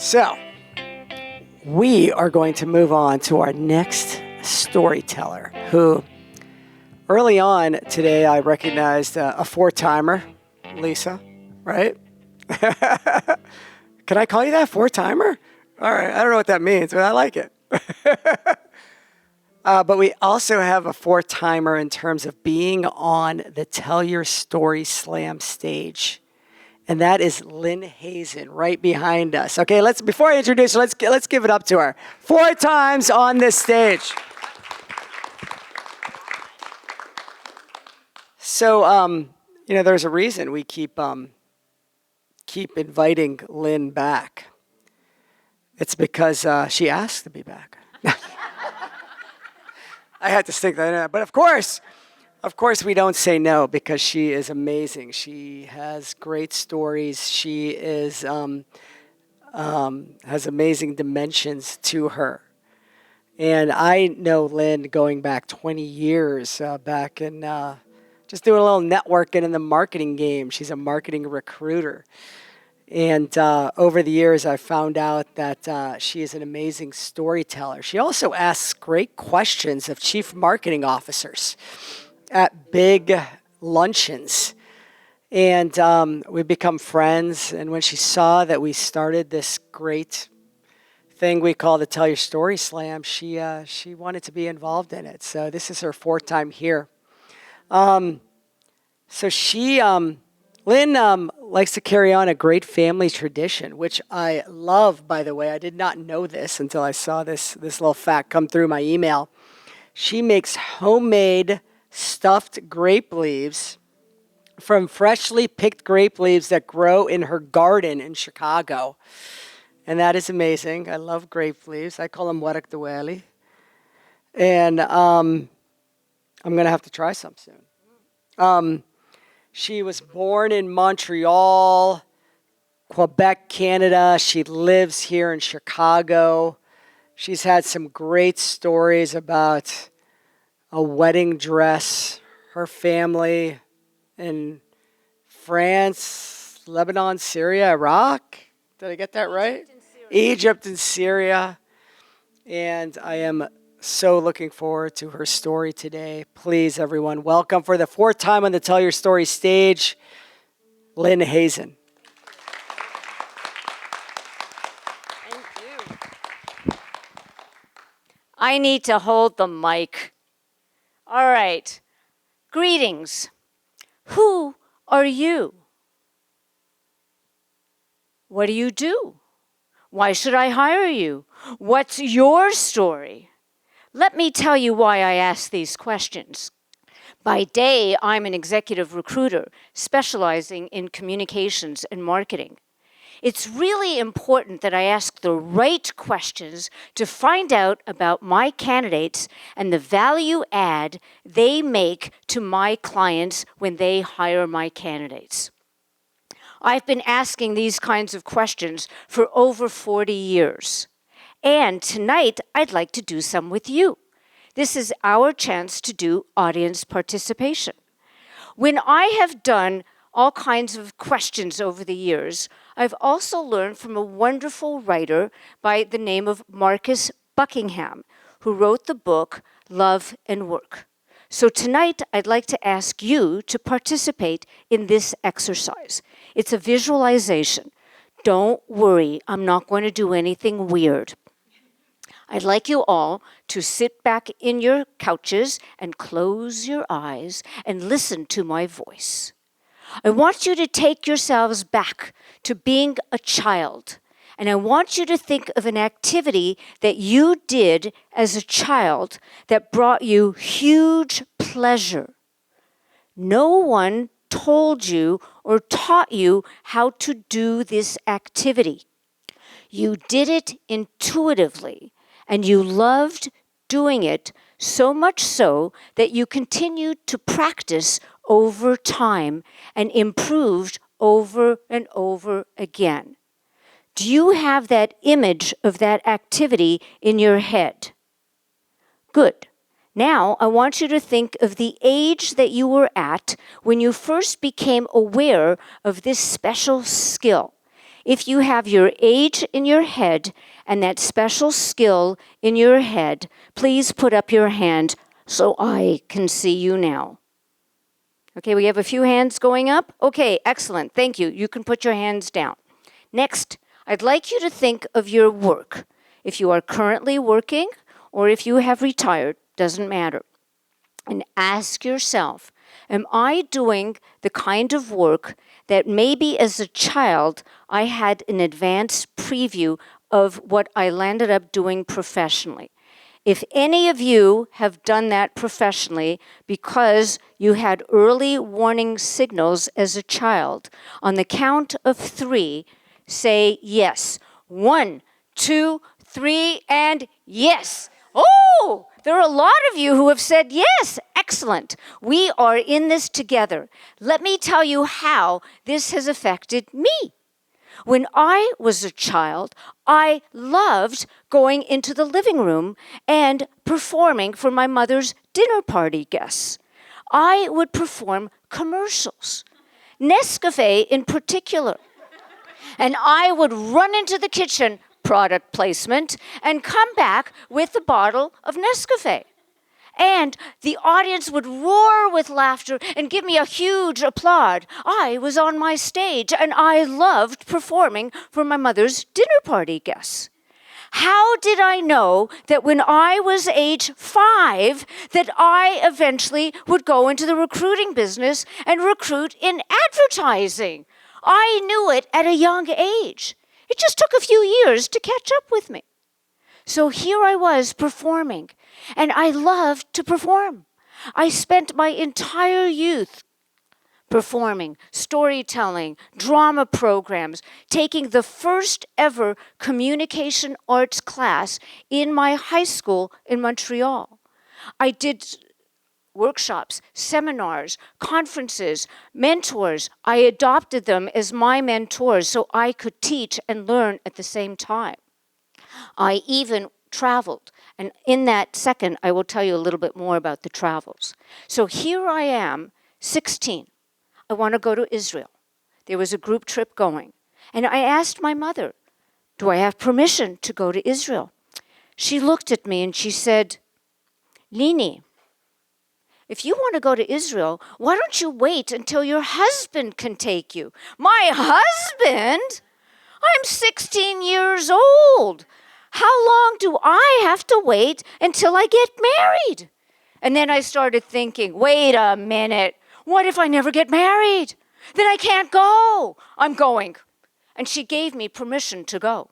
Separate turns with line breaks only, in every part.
So, we are going to move on to our next storyteller, who early on today I recognized a four-timer, Lisa, right? Can I call you that, four-timer? All right, I don't know what that means, but I like it. But we also have a four-timer in terms of being on the Tell Your Story Slam stage. And that is Lynn Hazan right behind us. Okay, before I introduce her, let's give it up to her. 4 times on this stage. So, there's a reason we keep inviting Lynn back. It's because she asked to be back. I had to stick that in. But of course, we don't say no because she is amazing. She has great stories. She is has amazing dimensions to her. And I know Lynn going back 20 years, back in just doing a little networking in the marketing game. She's a marketing recruiter. And over the years, I found out that she is an amazing storyteller. She also asks great questions of chief marketing officers at big luncheons. And we've become friends. And when she saw that we started this great thing we call the Tell Your Story Slam, she wanted to be involved in it. So this is her 4th time here. Lynn likes to carry on a great family tradition, which I love, by the way. I did not know this until I saw this little fact come through my email. She makes homemade stuffed grape leaves from freshly picked grape leaves that grow in her garden in Chicago. And that is amazing. I love grape leaves. I call them warak daweli. And I'm going to have to try some soon. She was born in Montreal, Quebec, Canada. She lives here in Chicago. She's had some great stories about a wedding dress, her family in France, Lebanon, Syria, Iraq. Did I get that right? Egypt and Syria. And I am so looking forward to her story today. Please, everyone, welcome for the 4th time on the Tell Your Story stage, Lynn Hazan.
Thank you. I need to hold the mic. All right. Greetings. Who are you? What do you do? Why should I hire you? What's your story? Let me tell you why I ask these questions. By day, I'm an executive recruiter specializing in communications and marketing. It's really important that I ask the right questions to find out about my candidates and the value add they make to my clients when they hire my candidates. I've been asking these kinds of questions for over 40 years. And tonight, I'd like to do some with you. This is our chance to do audience participation. When I have done all kinds of questions over the years, I've also learned from a wonderful writer by the name of Marcus Buckingham, who wrote the book Love and Work. So tonight, I'd like to ask you to participate in this exercise. It's a visualization. Don't worry, I'm not going to do anything weird. I'd like you all to sit back in your couches and close your eyes and listen to my voice. I want you to take yourselves back to being a child. And I want you to think of an activity that you did as a child that brought you huge pleasure. No one told you or taught you how to do this activity. You did it intuitively, and you loved doing it so much so that you continued to practice over time and improved over and over again. Do you have that image of that activity in your head? Good. Now, I want you to think of the age that you were at when you first became aware of this special skill. If you have your age in your head and that special skill in your head, please put up your hand so I can see you now. Okay, we have a few hands going up. Okay, excellent. Thank you. You can put your hands down. Next, I'd like you to think of your work. If you are currently working or if you have retired, doesn't matter. And ask yourself, am I doing the kind of work that maybe as a child I had an advanced preview of what I landed up doing professionally? If any of you have done that professionally because you had early warning signals as a child, on the count of 3, say yes. 1, 2, 3, and yes. Oh, there are a lot of you who have said yes. Excellent. We are in this together. Let me tell you how this has affected me. When I was a child, I loved going into the living room and performing for my mother's dinner party guests. I would perform commercials, Nescafe in particular. And I would run into the kitchen, product placement, and come back with a bottle of Nescafe. And the audience would roar with laughter and give me a huge applaud. I was on my stage, and I loved performing for my mother's dinner party guests. How did I know that when I was age 5 that I eventually would go into the recruiting business and recruit in advertising? I knew it at a young age. It just took a few years to catch up with me. So here I was performing, and I loved to perform. I spent my entire youth performing, storytelling, drama programs, taking the first ever communication arts class in my high school in Montreal. I did workshops, seminars, conferences, mentors. I adopted them as my mentors so I could teach and learn at the same time. I even traveled. And in that second, I will tell you a little bit more about the travels. So here I am, 16. I want to go to Israel. There was a group trip going. And I asked my mother, do I have permission to go to Israel? She looked at me and she said, Lini, if you want to go to Israel, why don't you wait until your husband can take you? My husband? I'm 16 years old. How long do I have to wait until I get married? And then I started thinking, wait a minute. What if I never get married? Then I can't go. I'm going. And she gave me permission to go.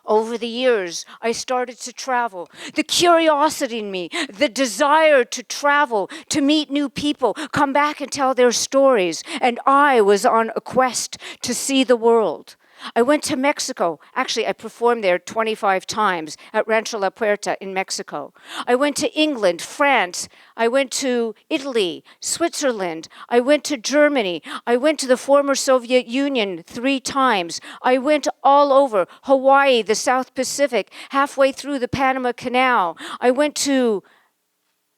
Over the years, I started to travel. The curiosity in me, the desire to travel, to meet new people, come back and tell their stories. And I was on a quest to see the world. I went to Mexico. Actually, I performed there 25 times at Rancho La Puerta in Mexico. I went to England, France. I went to Italy, Switzerland. I went to Germany. I went to the former Soviet Union 3 times. I went all over Hawaii, the South Pacific, halfway through the Panama Canal. I went to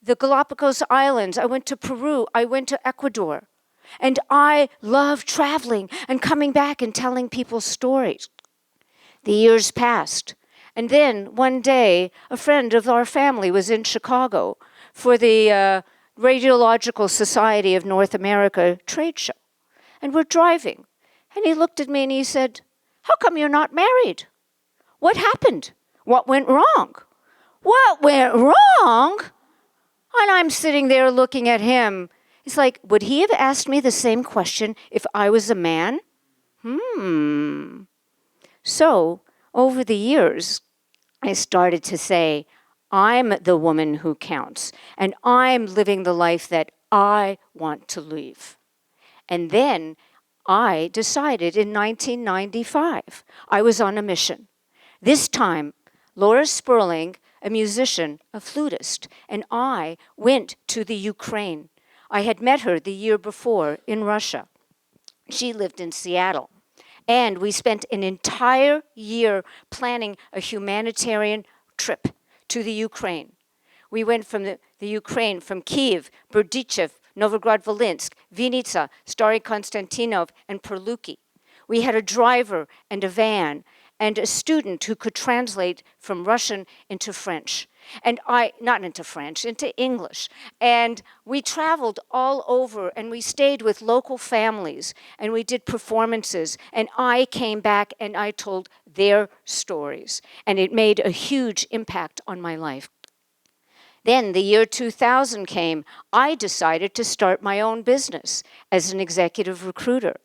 the Galapagos Islands. I went to Peru. I went to Ecuador. And I love traveling and coming back and telling people stories. The years passed. And then one day, a friend of our family was in Chicago for the Radiological Society of North America trade show. And we're driving. And he looked at me and he said, how come you're not married? What happened? What went wrong? What went wrong? And I'm sitting there looking at him. It's like, would he have asked me the same question if I was a man? So, over the years, I started to say, I'm the woman who counts, and I'm living the life that I want to live. And then I decided in 1995, I was on a mission. This time, Laura Sperling, a musician, a flutist, and I went to the Ukraine. I had met her the year before in Russia. She lived in Seattle. And we spent an entire year planning a humanitarian trip to the Ukraine. We went from the Ukraine, from Kyiv, Berdichev, Novograd-Volynsk, Vinnytsia, Stary Konstantinov, and Perluki. We had a driver and a van and a student who could translate from Russian into French. And not into French, into English. And we traveled all over and we stayed with local families and we did performances. And I came back and I told their stories. And it made a huge impact on my life. Then the year 2000 came. I decided to start my own business as an executive recruiter.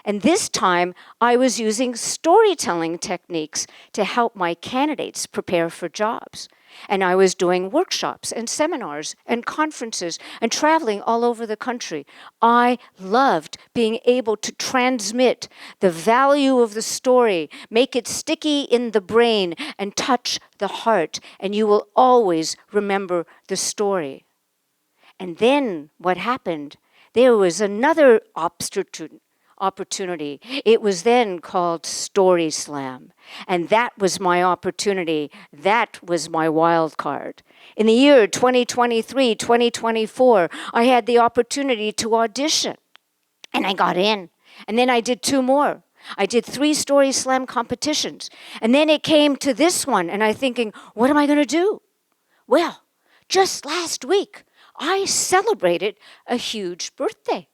And this time, I was using storytelling techniques to help my candidates prepare for jobs. And I was doing workshops and seminars and conferences and traveling all over the country. I loved being able to transmit the value of the story, make it sticky in the brain and touch the heart, and you will always remember the story. And then what happened? There was another opportunity. It was then called Story Slam. And that was my opportunity. That was my wild card. In the year 2023, 2024, I had the opportunity to audition. And I got in. And then I did 2 more. I did 3 Story Slam competitions. And then it came to this one. And I'm thinking, what am I going to do? Well, just last week, I celebrated a huge birthday.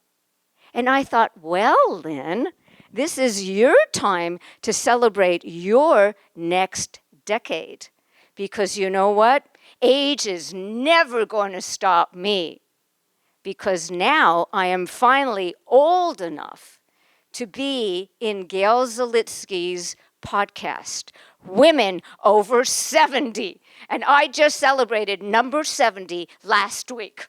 And I thought, well, Lynn, this is your time to celebrate your next decade. Because you know what? Age is never going to stop me. Because now I am finally old enough to be in Gail Zalitsky's podcast, Women Over 70. And I just celebrated number 70 last week.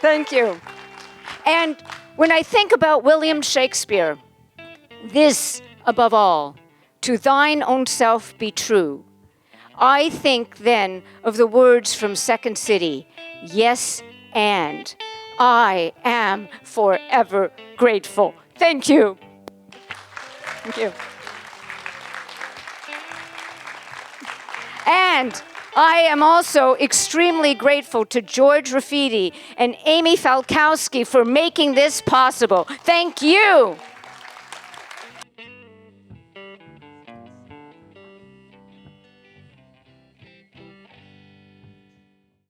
Thank you. And when I think about William Shakespeare, this above all, to thine own self be true, I think then of the words from Second City, yes, and I am forever grateful. Thank you. Thank you. And I am also extremely grateful to George Raffiti and Amy Falkowski for making this possible. Thank you.